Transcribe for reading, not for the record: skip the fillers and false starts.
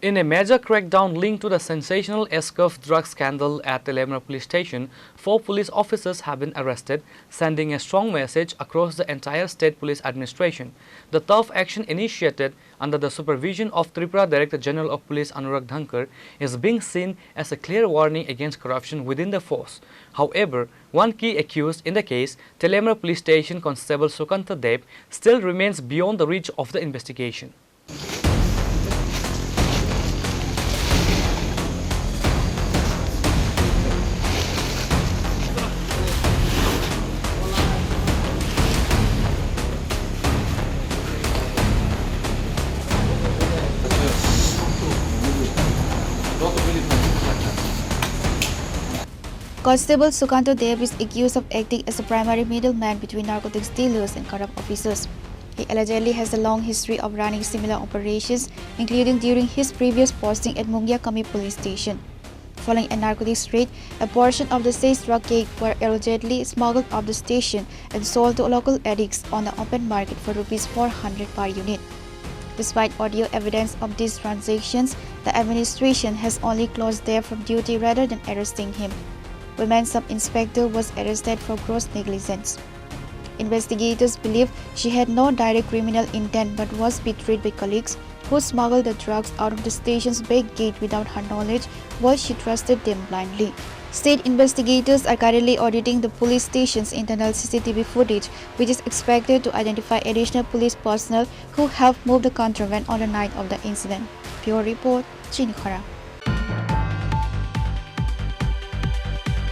In a major crackdown linked to the sensational Eskuf drug scandal at Teliamura Police Station, 4 police officers have been arrested, sending a strong message across the entire state police administration. The tough action initiated under the supervision of Tripura Director General of Police Anurag is being seen as a clear warning against corruption within the force. However, one key accused in the case, Teliamura Police Station Constable Sukanta Deb, still remains beyond the reach of the investigation. Constable Sukanta Deb is accused of acting as a primary middleman between narcotics dealers and corrupt officers. He allegedly has a long history of running similar operations, including during his previous posting at Mungyakami Police Station. Following a narcotics raid, a portion of the seized drug cake were allegedly smuggled off the station and sold to local addicts on the open market for Rs 400 per unit. Despite audio evidence of these transactions, the administration has only closed Deb from duty rather than arresting him. Women sub-inspector was arrested for gross negligence. Investigators believe she had no direct criminal intent but was betrayed by colleagues who smuggled the drugs out of the station's back gate without her knowledge while she trusted them blindly. State investigators are currently auditing the police station's internal CCTV footage, which is expected to identify additional police personnel who helped move the contraband on the night of the incident. Bureau Report, Chini, Khorang.